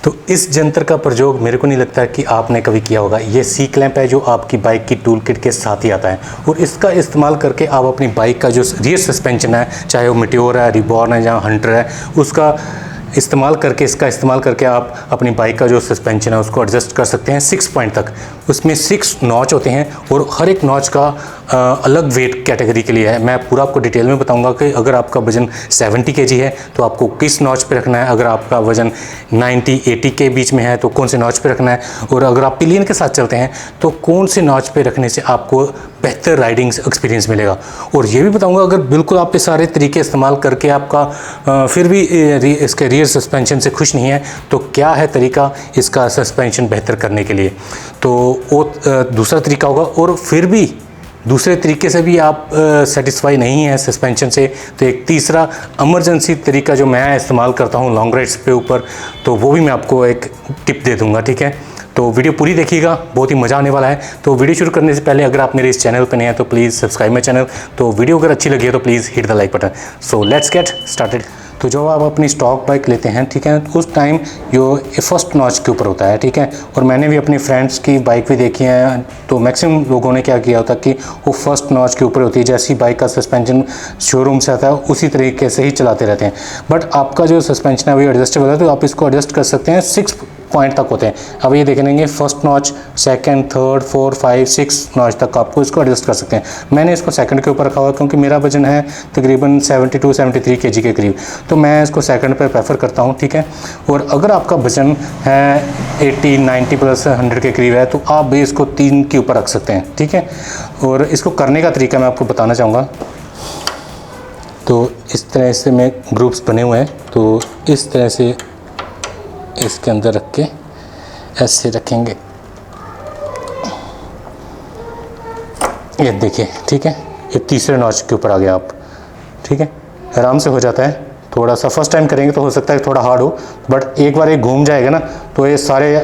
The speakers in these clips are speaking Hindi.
तो इस यंत्र का प्रयोग मेरे को नहीं लगता कि आपने कभी किया होगा। ये सी क्लैंप है जो आपकी बाइक की टूल किट के साथ ही आता है और इसका इस्तेमाल करके आप अपनी बाइक का जो रियर सस्पेंशन है, चाहे वो मीटियोर है, रिबॉर्न है या हंटर है, उसका इस्तेमाल करके आप अपनी बाइक का जो सस्पेंशन है उसको एडजस्ट कर सकते हैं 6 पॉइंट तक। उसमें 6 नॉच होते हैं और हर एक नॉच का अलग वेट कैटेगरी के लिए है। मैं पूरा आपको डिटेल में बताऊंगा कि अगर आपका वज़न 70 kg है तो आपको किस नॉच पे रखना है, अगर आपका वज़न 90-80 के बीच में है तो कौन से नॉच पे रखना है, और अगर आप पिलियन के साथ चलते हैं तो कौन से नॉच पे रखने से आपको बेहतर राइडिंग एक्सपीरियंस मिलेगा। और ये भी बताऊंगा अगर बिल्कुल आप ये सारे तरीके इस्तेमाल करके आपका फिर भी इसके रियर सस्पेंशन से खुश नहीं है तो क्या है तरीका इसका सस्पेंशन बेहतर करने के लिए। तो वो दूसरा तरीका होगा। और फिर भी दूसरे तरीके से भी आप सेटिस्फाई नहीं है सस्पेंशन से तो एक तीसरा इमरजेंसी तरीका जो मैं इस्तेमाल करता हूँ लॉन्ग राइड्स पे ऊपर, तो वो भी मैं आपको एक टिप दे दूँगा, ठीक है। तो वीडियो पूरी देखिएगा, बहुत ही मज़ा आने वाला है। तो वीडियो शुरू करने से पहले अगर आप मेरे इस चैनल पर नए हैं तो प्लीज़ सब्सक्राइब माई चैनल। तो वीडियो अगर अच्छी लगी है तो please hit the like button. So let's get started. तो जब आप अपनी स्टॉक बाइक लेते हैं, ठीक है, उस टाइम जो फर्स्ट नॉच के ऊपर होता है, ठीक है। और मैंने भी अपनी फ्रेंड्स की बाइक भी देखी है तो मैक्सिमम लोगों ने क्या किया होता कि वो फर्स्ट नॉच के ऊपर होती है, जैसी बाइक का सस्पेंशन शोरूम से आता है उसी तरीके से ही चलाते रहते हैं। बट आपका जो सस्पेंशन है वही एडजस्टेबल है तो आप इसको एडजस्ट कर सकते हैं 6 पॉइंट तक होते हैं। अब ये देखेंगे first notch, second, third, 4, 5, 6 notch तक आपको इसको एडजस्ट कर सकते हैं। मैंने इसको सेकंड के ऊपर रखा हुआ क्योंकि मेरा वजन है तकरीबन 72-73 kg के करीब, तो मैं इसको सेकंड पे प्रेफर करता हूँ, ठीक है। और अगर आपका वजन है 80-90 प्लस 100 के करीब है तो आप भी इसको 3 के ऊपर रख सकते हैं, ठीक है। और इसको करने का तरीका मैं आपको बताना चाहूँगा। तो इस तरह से में ग्रुप्स बने हुए हैं, तो इस तरह से इसके अंदर रख के ऐसे रखेंगे, ये देखिए, ठीक है। ये तीसरे नॉच के ऊपर आ गया आप, ठीक है, आराम से हो जाता है। थोड़ा सा फर्स्ट टाइम करेंगे तो हो सकता है थोड़ा हार्ड हो, बट एक बार ये घूम जाएगा ना तो ये सारे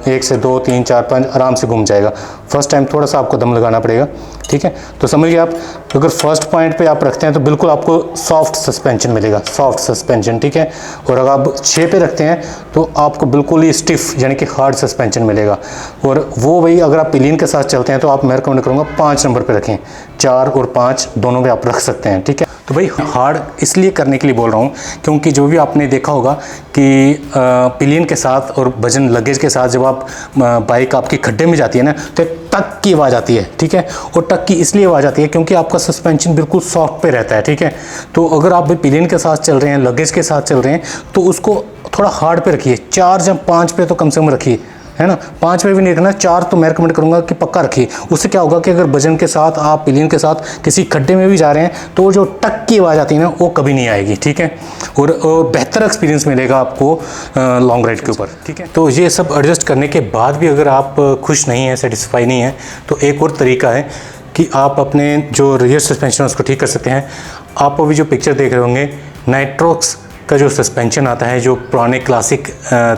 1 से 2, 3, 4, 5 आराम से घूम जाएगा। फर्स्ट टाइम थोड़ा सा आपको दम लगाना पड़ेगा, ठीक है। तो समझिए आप अगर फर्स्ट पॉइंट पे आप रखते हैं तो बिल्कुल आपको सॉफ्ट सस्पेंशन मिलेगा, सॉफ्ट सस्पेंशन, ठीक है। और अगर आप 6 पे रखते हैं तो आपको बिल्कुल ही स्टिफ यानी कि हार्ड सस्पेंशन मिलेगा। और वो वही अगर आप पिलियन के साथ चलते हैं तो आप मैं रिकमेंड करूँगा 5 नंबर पे रखें, 4 और 5 दोनों पे आप रख सकते हैं, ठीक है। तो भाई हार्ड इसलिए करने के लिए बोल रहा हूँ क्योंकि जो भी आपने देखा होगा कि पिलियन के साथ और वजन लगेज के साथ जब आप बाइक आपकी खड्डे में जाती है ना तो टक की आवाज़ आती है, ठीक है। और टक की इसलिए आवाज़ आती है क्योंकि आपका सस्पेंशन बिल्कुल सॉफ्ट पे रहता है, ठीक है। तो अगर आप भी पिलियन के साथ चल रहे हैं, लगेज के साथ चल रहे हैं तो उसको थोड़ा हार्ड पे रखिए। 4 या 5 पे तो कम से कम रखिए, है ना। 5 पे भी नहीं रखना, 4 तो मैं रिकमेंड करूंगा कि पक्का रखिए। उससे क्या होगा कि अगर वजन के साथ आप पिलियन के साथ किसी खड्डे में भी जा रहे हैं तो जो टक की आवाज़ आती है ना वो कभी नहीं आएगी, ठीक है। और बेहतर एक्सपीरियंस मिलेगा आपको लॉन्ग राइड के ऊपर, ठीक है। तो ये सब एडजस्ट करने के बाद भी अगर आप खुश नहीं हैं, सेटिस्फाई नहीं हैं, तो एक और तरीका है कि आप अपने जो रियर सस्पेंशन उसको ठीक कर सकते हैं। आप अभी जो पिक्चर देख रहे होंगे नाइट्रोक्स का जो सस्पेंशन आता है, जो पुराने क्लासिक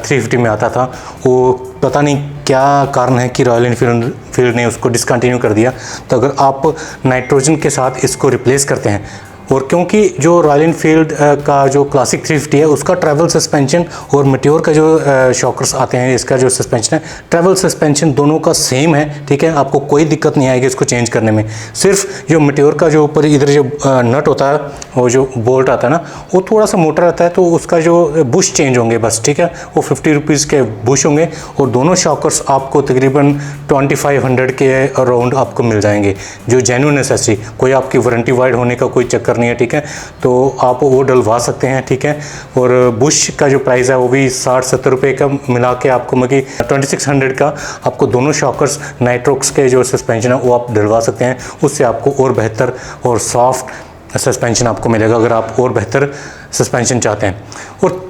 350 में आता था, वो पता नहीं क्या कारण है कि रॉयल एनफील्ड ने उसको डिसकंटिन्यू कर दिया। तो अगर आप नाइट्रोजन के साथ इसको रिप्लेस करते हैं, और क्योंकि जो रॉयल एनफील्ड का जो क्लासिक 350 है उसका ट्रैवल सस्पेंशन और मीटियोर का जो शॉकर्स आते हैं इसका जो सस्पेंशन है, ट्रैवल सस्पेंशन दोनों का सेम है, ठीक है। आपको कोई दिक्कत नहीं आएगी इसको चेंज करने में। सिर्फ जो मीटियोर का जो ऊपर इधर जो नट होता है, वो जो बोल्ट आता है ना, वो थोड़ा सा मोटा रहता है तो उसका जो बुश चेंज होंगे बस, ठीक है। वो 50 रुपीज़ के बुश होंगे और दोनों शॉकर्स आपको तकरीबन 2500 के अराउंड आपको मिल जाएंगे, जो जेन्युइन एसेसरी, कोई आपकी वारंटी वाइड होने का कोई चक्कर नहीं है, ठीक है। तो आप वो डलवा सकते हैं, ठीक है। और बुश का जो प्राइस है वो भी 60-70 रुपये का मिला के आपको मतलब 2600 का आपको दोनों शॉकर्स नाइट्रोक्स के जो सस्पेंशन है वो आप डलवा सकते हैं। उससे आपको और बेहतर और सॉफ्ट सस्पेंशन आपको मिलेगा अगर आप और बेहतर सस्पेंशन चाहते हैं। और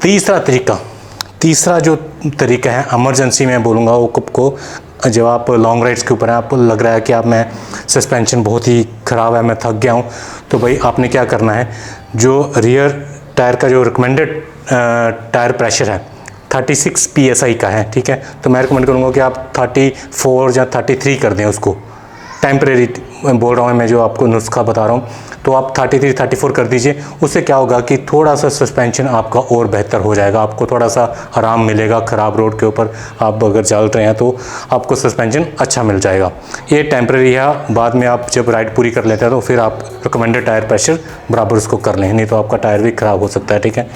तीसरा जो तरीका है इमरजेंसी में बोलूँगा वो कब को, जब आप लॉन्ग राइड्स के ऊपर हैं, आपको लग रहा है कि आप मैं सस्पेंशन बहुत ही ख़राब है, मैं थक गया हूँ, तो भाई आपने क्या करना है, जो रियर टायर का जो रिकमेंडेड टायर प्रेशर है 36 PSI का है, ठीक है। तो मैं रिकमेंड करूँगा कि आप 34 या 33 कर दें उसको टेम्परेरी बोल रहा हूँ, मैं जो आपको नुस्खा बता रहा हूँ, तो आप 33-34 कर दीजिए। उससे क्या होगा कि थोड़ा सा सस्पेंशन आपका और बेहतर हो जाएगा, आपको थोड़ा सा आराम मिलेगा। ख़राब रोड के ऊपर आप अगर चल रहे हैं तो आपको सस्पेंशन अच्छा मिल जाएगा। ये टेम्प्रेरी है, बाद में आप जब राइड पूरी कर लेते हैं तो फिर आप रिकमेंडेड टायर प्रेशर बराबर उसको कर लें, नहीं तो आपका टायर भी ख़राब हो सकता है, ठीक है।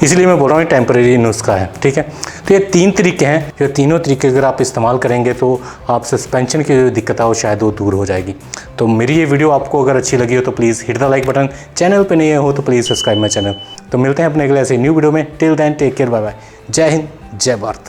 इसलिए मैं बोल रहा हूँ ये टेम्प्रेरी नुस्खा है, ठीक है। तो ये 3 तरीके हैं, ये तीनों तरीके अगर आप इस्तेमाल करेंगे तो आप सस्पेंशन की जो दिक्कत है वो शायद वो दूर हो जाएगी। तो मेरी ये वीडियो आपको अगर अच्छी लगी हो तो please hit the like button, channel पे नहीं हो तो प्लीज़ सब्सक्राइब माई चैनल। तो मिलते हैं अपने अगले ऐसे न्यू वीडियो में। Till then take care, bye bye, जय हिंद, जय भारत।